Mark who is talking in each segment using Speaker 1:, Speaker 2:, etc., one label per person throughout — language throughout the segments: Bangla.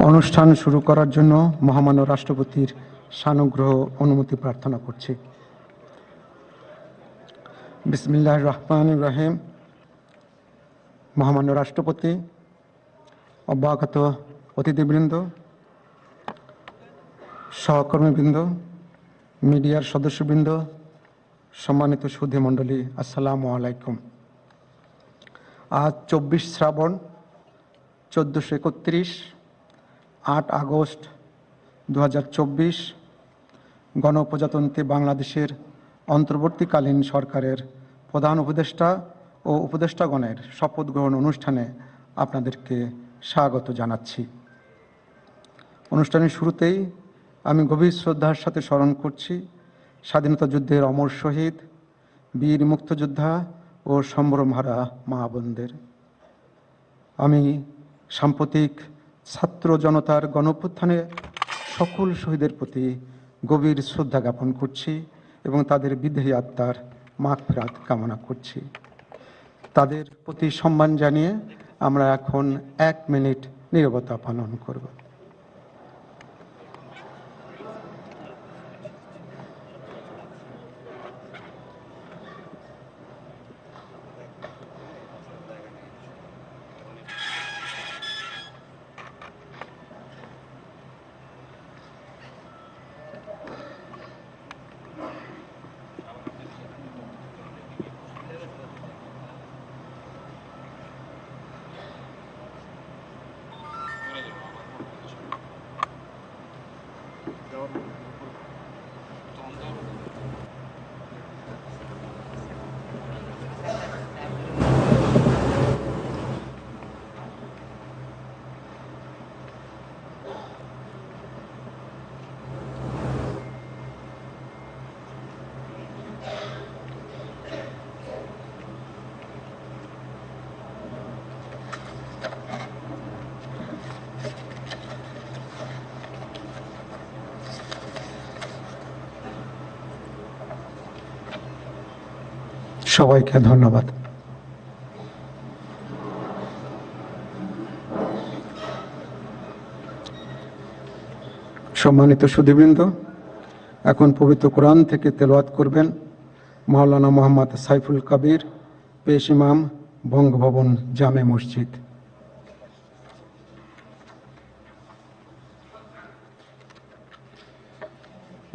Speaker 1: অনুষ্ঠান শুরু করার জন্য মহামান্য রাষ্ট্রপতির সানুগ্রহ অনুমতি প্রার্থনা করছি। বিসমিল্লাহির রহমানির রহিম। মহামান্য রাষ্ট্রপতি, অভ্যাগত অতিথিবৃন্দ, সহকর্মীবৃন্দ, মিডিয়ার সদস্যবৃন্দ, সম্মানিত সুধী মণ্ডলী, আসসালামু আলাইকুম। আজ 24 শ্রাবণ 1431, 8 আগস্ট 2024 গণপ্রজাতন্ত্রী বাংলাদেশের অন্তর্বর্তীকালীন সরকারের প্রধান উপদেষ্টা ও উপদেষ্টাগণের শপথ গ্রহণ অনুষ্ঠানে আপনাদেরকে স্বাগত জানাচ্ছি। অনুষ্ঠানের শুরুতেই আমি গভীর শ্রদ্ধার সাথে স্মরণ করছি স্বাধীনতা যুদ্ধের অমর শহীদ, বীর মুক্তিযোদ্ধা ও সম্ভ্রমহারা মা বোনদের। আমি সাম্প্রতিক ছাত্র জনতার গণঅভ্যুত্থানে সকল শহীদের প্রতি গভীর শ্রদ্ধা জ্ঞাপন করছি এবং তাদের বিদেহী আত্মার মাগফিরাত কামনা করছি। তাদের প্রতি সম্মান জানিয়ে আমরা এখন 1 মিনিট নীরবতা পালন করব। সবাইকে ধন্যবাদ। সম্মানিত সুধীবৃন্দ, এখন পবিত্র কোরআন থেকে তেলাওয়াত করবেন মাওলানা মোহাম্মদ সাইফুল কবির, পেশ ইমাম, বঙ্গভবন জামে মসজিদ।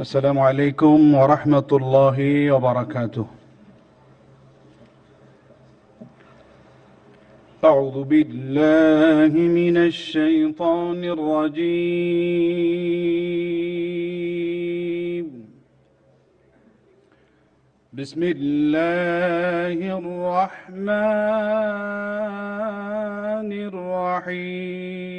Speaker 2: السلام عليكم ورحمة الله وبركاته. أعوذ بالله من الشيطان الرجيم. بسم الله الرحمن الرحيم.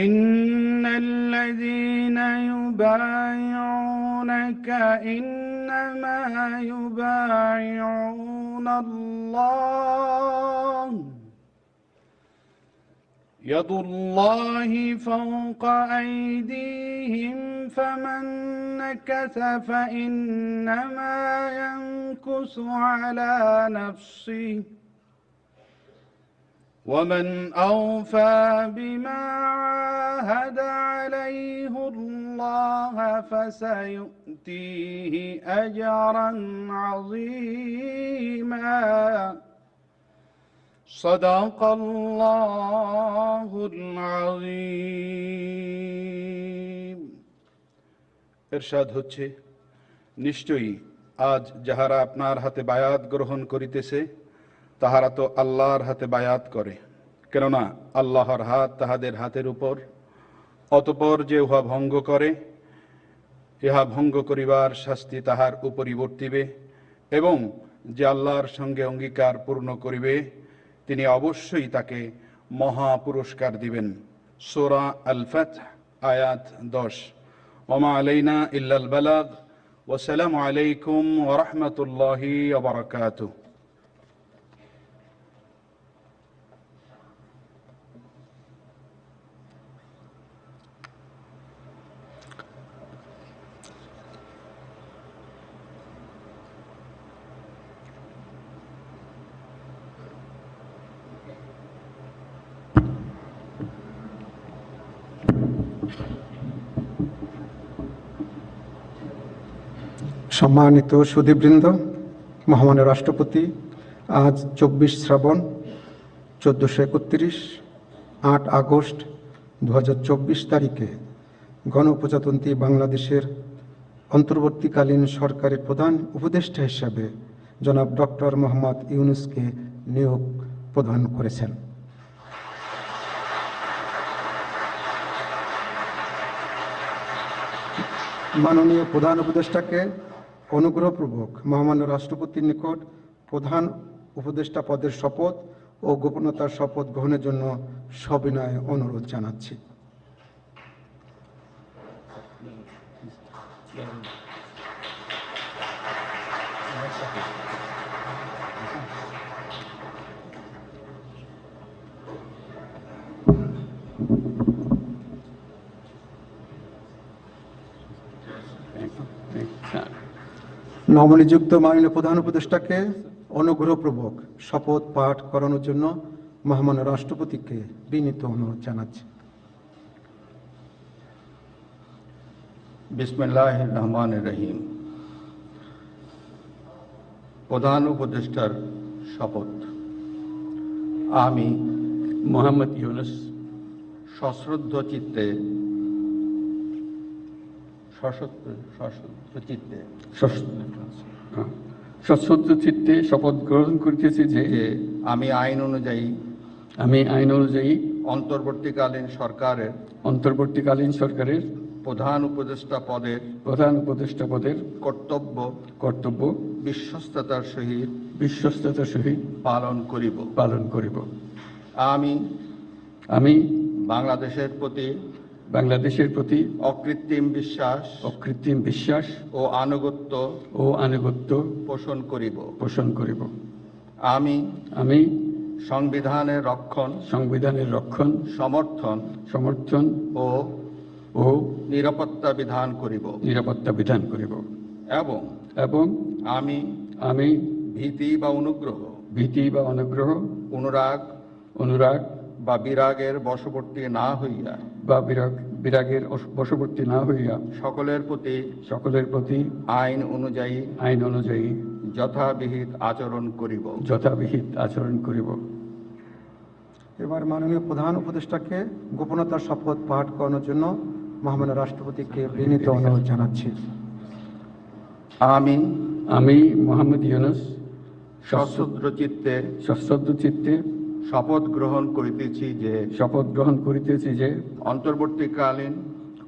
Speaker 2: إن الذين يبايعونك إنما يبايعون الله يد الله فوق أيديهم فمن نكث فإنما ينكث على نفسه ومن أوفى بما عاهد عليه الله فسيؤتيه أجرا عظيما. صدق الله العظيم. ইরশাদ হচ্ছে, নিশ্চয়ই আজ যাহারা আপনার হাতে বায়াত গ্রহণ করিতেছে তাহারা তো আল্লাহর হাতে বায়াত করে, কেননা আল্লাহর হাত তাহাদের হাতের উপর। অতঃপর যে উহা ভঙ্গ করে, ইহা ভঙ্গ করিবার শাস্তি তাহার উপরই বর্তিবে, এবং যে আল্লাহর সঙ্গে অঙ্গীকার পূর্ণ করিবে তিনি অবশ্যই তাকে মহা পুরস্কার দিবেন। সূরা আল ফাতহ আয়াত 10। ওমা আলাইনা ইল্লাল বালাগ। ওয়াসসালামু আলাইকুম ওয়া রাহমাতুল্লাহি ওয়া বারাকাতুহু।
Speaker 1: সম্মানিত সুধীবৃন্দ, মহামান্য রাষ্ট্রপতি আজ 24 শ্রাবণ 1431 8 আগস্ট 2024 তারিখে গণপ্রজাতন্ত্রী বাংলাদেশের অন্তর্বর্তীকালীন সরকারের প্রধান উপদেষ্টা হিসাবে জনাব ডক্টর মোহাম্মদ ইউনূসকে নিয়োগ প্রদান করেছেন। মাননীয় প্রধান উপদেষ্টাকে অনুগ্রহপূর্বক মহামান্য রাষ্ট্রপতির নিকট প্রধান উপদেষ্টা পদের শপথ ও গোপনতার শপথ গ্রহণের জন্য সবিনয়ে অনুরোধ জানাচ্ছি। নবনিযুক্ত মাননীয় প্রধান উপদেষ্টাকে অনুগ্রহপূর্বক শপথ পাঠ করানোর জন্য মহামান্য রাষ্ট্রপতিকে বিনীত অনুরোধ জানাচ্ছি।
Speaker 2: বিসমিল্লাহির রহমানির রহিম। প্রধান উপদেষ্টার শপথ। আমি
Speaker 3: মোহাম্মদ ইউনূস
Speaker 2: সশ্রদ্ধ চিত্তে
Speaker 3: সশ্রদ্ধ চিত্তে শপথ গ্রহণ করিতেছি যে
Speaker 2: আমি আইন অনুযায়ী অন্তর্বর্তীকালীন সরকারের প্রধান উপদেষ্টা পদের কর্তব্য বিশ্বস্ততার সহিত পালন করিব। আমি বাংলাদেশের প্রতি অকৃত্রিম বিশ্বাস ও আনুগত্য পোষণ করিব। আমি সংবিধানের রক্ষণ সমর্থন ও নিরাপত্তা বিধান করিব এবং আমি ভীতি বা অনুগ্রহ অনুরাগ বা বিরাগের বশবর্তী না হইয়া সকলের প্রতি আইন অনুযায়ী যথাবিহিত আচরণ করিব।
Speaker 1: এবার মাননীয় প্রধান উপদেষ্টাকে গোপনতার শপথ পাঠ করানোর জন্য মহামান্য রাষ্ট্রপতিকে বিনীত অনুরোধ জানাচ্ছি।
Speaker 3: আমি মোহাম্মদ ইউনূস
Speaker 2: সশ্রদ্ধ চিত্তে শপথ গ্রহণ করিতেছি যে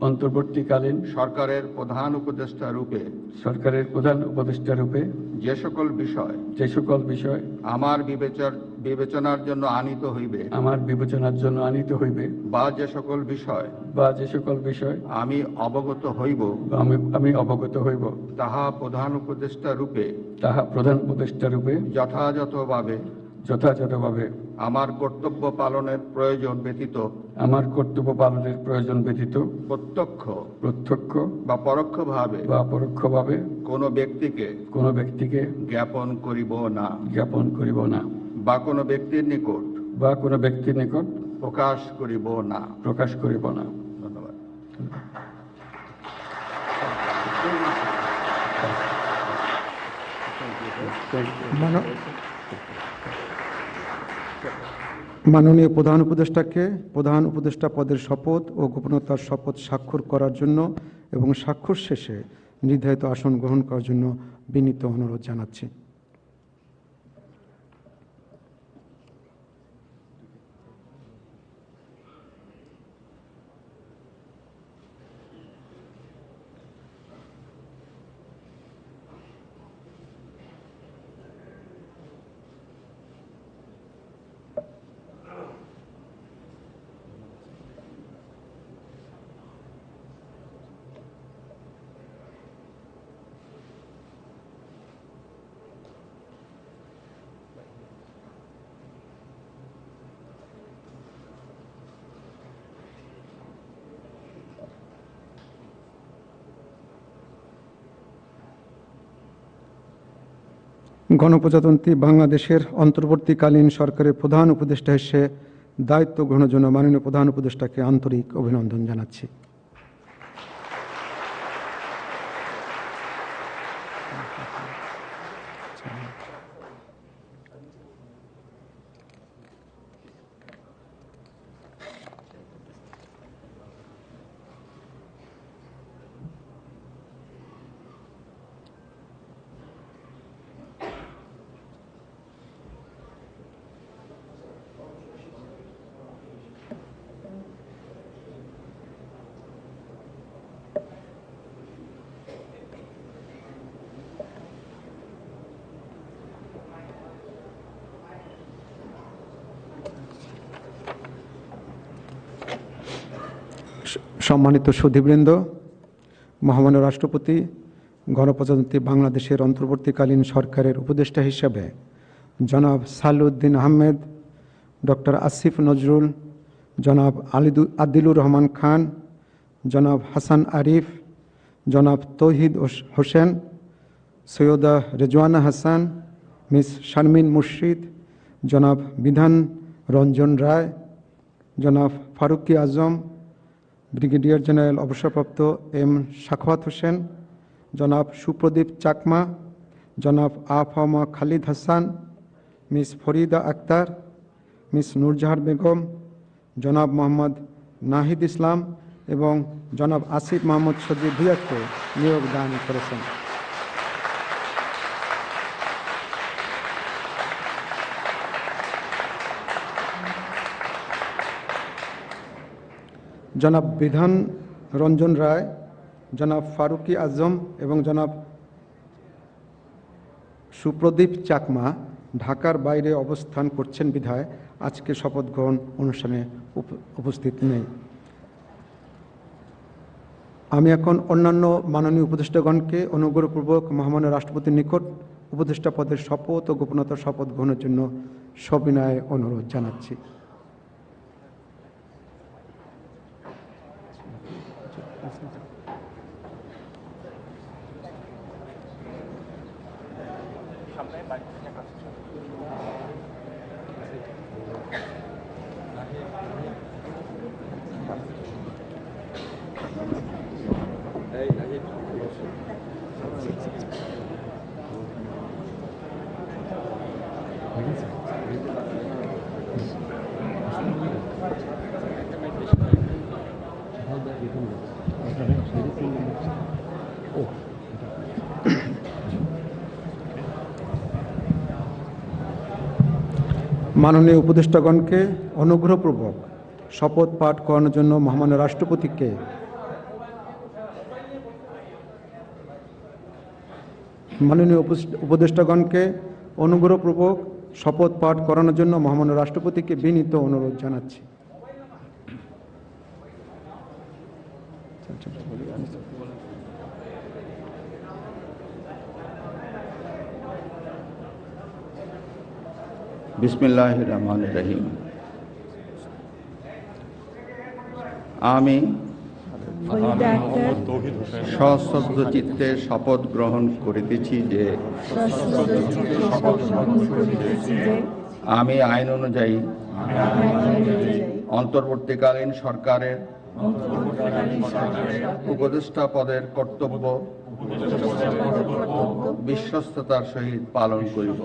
Speaker 2: অন্তর্বর্তীকালীন সরকারের প্রধান উপদেষ্টা রূপে যে সকল বিষয় আমার বিবেচনার জন্য আনিত হইবে বা যে সকল বিষয় আমি অবগত হইব তাহা প্রধান উপদেষ্টা রূপে যথাযথভাবে আমার কর্তব্য পালনের প্রয়োজন ব্যতীত প্রত্যক্ষ বা পরোক্ষভাবে কোনো ব্যক্তিকে জ্ঞাপন করিব না বা কোনো ব্যক্তির নিকট প্রকাশ করিব না। ধন্যবাদ।
Speaker 1: মাননীয় প্রধান উপদেষ্টাকে প্রধান উপদেষ্টা পদের শপথ ও গোপনতার শপথ স্বাক্ষর করার জন্য এবং স্বাক্ষর শেষে নির্ধারিত আসন গ্রহণ করার জন্য বিনীত অনুরোধ জানাচ্ছি। গণপ্রজাতন্ত্রী বাংলাদেশের অন্তর্বর্তীকালীন সরকারের প্রধান উপদেষ্টা হিসেবে দায়িত্ব গ্রহণের জন্য মাননীয় প্রধান উপদেষ্টাকে আন্তরিক অভিনন্দন জানাচ্ছি। সম্মানিত সুধীবৃন্দ, মহামান্য রাষ্ট্রপতি গণপ্রজাতন্ত্রী বাংলাদেশের অন্তর্বর্তীকালীন সরকারের উপদেষ্টা হিসেবে জনাব সালেউদ্দিন আহমেদ, ডক্টর আসিফ নজরুল, জনাব আদিলুর রহমান খান, জনাব হাসান আরিফ, জনাব তৌহিদ হোসেন, সৈয়দা রেজওয়ানা হাসান, মিস শারমিন মুর্শিদ, জনাব বিধান রঞ্জন রায়, জনাব ফারুকি আজম, ব্রিগেডিয়ার জেনারেল অবসরপ্রাপ্ত এম সাখাওয়াত হোসেন, জনাব সুপ্রদীপ চাকমা, জনাব আফামা খালিদ হাসান, মিস ফরিদা আক্তার, মিস নূরজাহার বেগম, জনাব মোহাম্মদ নাহিদ ইসলাম এবং জনাব আসিফ মাহমুদ সজিব ভুঁইয়াকে নিয়োগ দান করেছেন। জনাব বিধান রঞ্জন রায়, জনাব ফারুকি আজম এবং জনাব সুপ্রদীপ চাকমা ঢাকার বাইরে অবস্থান করছেন বিধায় আজকে শপথ গ্রহণ অনুষ্ঠানে উপস্থিত নেই। আমি এখন অন্যান্য মাননীয় উপদেষ্টাগণকে অনুগ্রহপূর্বক মহামান্য রাষ্ট্রপতির নিকট উপদেষ্টা পদের শপথ ও গোপনতার শপথ গ্রহণের জন্য সবিনয়ে অনুরোধ জানাচ্ছি। মাননীয় উপদেষ্টাগণকে অনুগ্রহপূর্বক শপথ পাঠ করানোর জন্য মহামান্য রাষ্ট্রপতিকে শপথ পাঠ করানোর জন্য মহামান্য রাষ্ট্রপতিকে বিনীত অনুরোধ জানাচ্ছি।
Speaker 4: বিসমিল্লাহির রহমানির রহিম। আমি সশ্রদ্ধ চিত্তে শপথ গ্রহণ করিতেছি যে আমি আইন অনুযায়ী অন্তর্বর্তীকালীন সরকারের উপদেষ্টা পদের কর্তব্য বিশ্বস্ততার সহিত পালন করিব।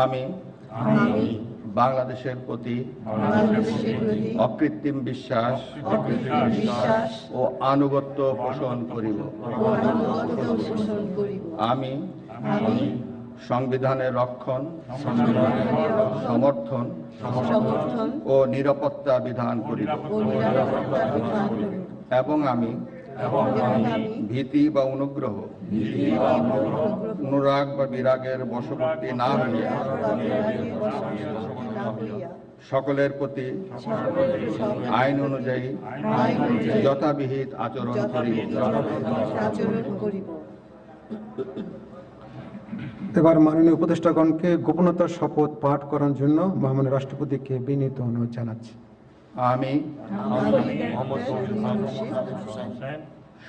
Speaker 4: আমি বাংলাদেশের প্রতি অকৃত্রিম বিশ্বাস ও আনুগত্য পোষণ করিব। আমি সংবিধানের রক্ষণ, সমর্থন ও নিরাপত্তা বিধান করিব এবং আমি ভীতি বা অনুগ্রহ, অনুরাগ বা বিরাগের বশবর্তী না হইয়া সকলের প্রতি আইন অনুযায়ী যথাবিহিত আচরণ করিব।
Speaker 1: এবার মাননীয় উপদেষ্টাগণকে গোপনতার শপথ পাঠ করার জন্য মহামান্য রাষ্ট্রপতিকে বিনীত অনুরোধ জানাচ্ছি।
Speaker 4: আমি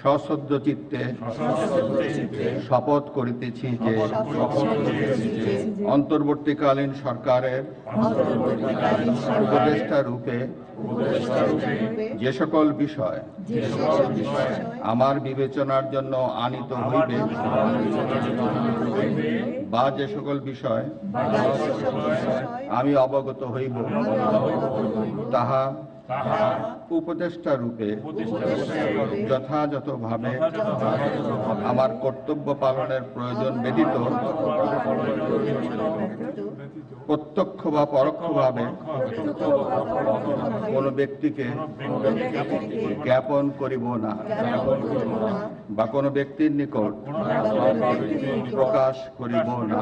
Speaker 4: সশ্রদ্ধ চিত্তে শপথ করিতেছি যে অন্তর্বর্তীকালীন সরকারের উপদেষ্টা রূপে যে সকল বিষয় আমার বিবেচনার জন্য আনিত হইবে বা যে সকল বিষয় আমি অবগত হইব তাহা উপদেষ্টা রূপে যথাযথভাবে আমার কর্তব্য পালনের প্রয়োজন ব্যতীত প্রত্যক্ষ বা পরোক্ষভাবে কোনো ব্যক্তিকে জ্ঞাপন করিব না বা কোনো ব্যক্তির নিকট প্রকাশ করিব না।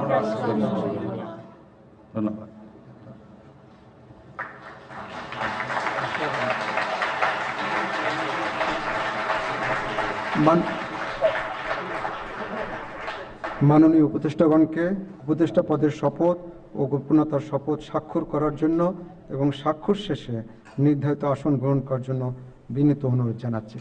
Speaker 4: ধন্যবাদ।
Speaker 1: মাননীয় উপদেষ্টাগণকে উপদেষ্টা পদের শপথ ও গোপনীয়তার শপথ স্বাক্ষর করার জন্য এবং স্বাক্ষর শেষে নির্ধারিত আসন গ্রহণ করার জন্য বিনীত অনুরোধ জানাচ্ছি।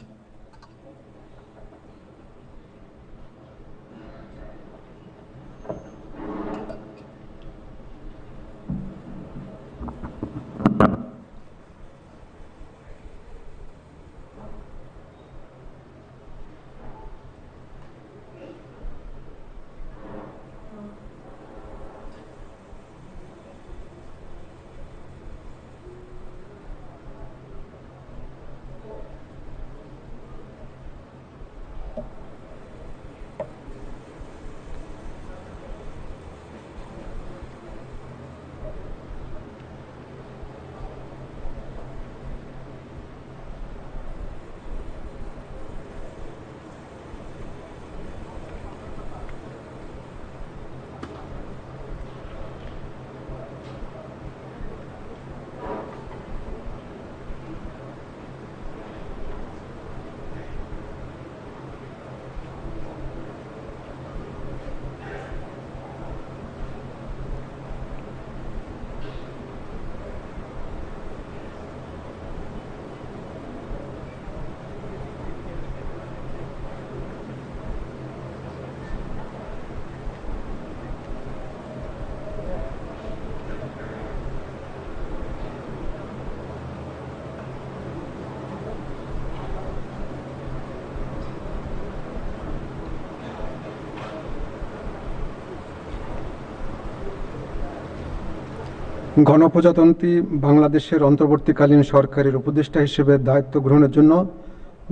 Speaker 1: গণপ্রজাতন্ত্রী বাংলাদেশের অন্তর্বর্তীকালীন সরকারের উপদেষ্টা হিসেবে দায়িত্ব গ্রহণের জন্য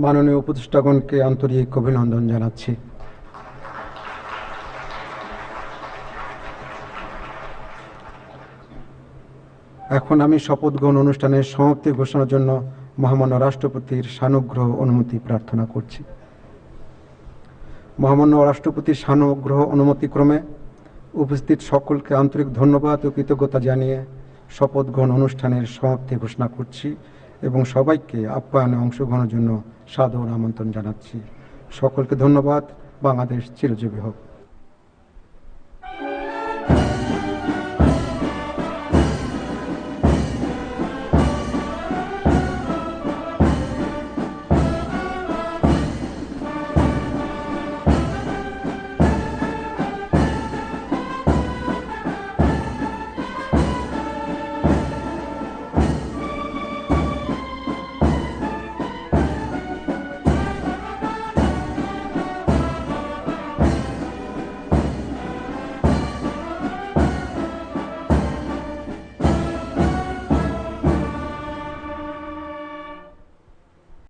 Speaker 1: মাননীয় উপদেষ্টাগণকে আন্তরিক অভিনন্দন জানাচ্ছি। এখন আমি শপথ গ্রহণ অনুষ্ঠানের সমাপ্তি ঘোষণার জন্য মহামান্য রাষ্ট্রপতির সানুগ্রহ অনুমতি প্রার্থনা করছি। মহামান্য রাষ্ট্রপতির সানুগ্রহ অনুমতিক্রমে উপস্থিত সকলকে আন্তরিক ধন্যবাদ ও কৃতজ্ঞতা জানিয়ে শপথ গ্রহণ অনুষ্ঠানের সমাপ্তি ঘোষণা করছি এবং সবাইকে আপ্যায়নে অংশগ্রহণের জন্য সাদর আমন্ত্রণ জানাচ্ছি। সকলকে ধন্যবাদ। বাংলাদেশ চিরজীবী হোক।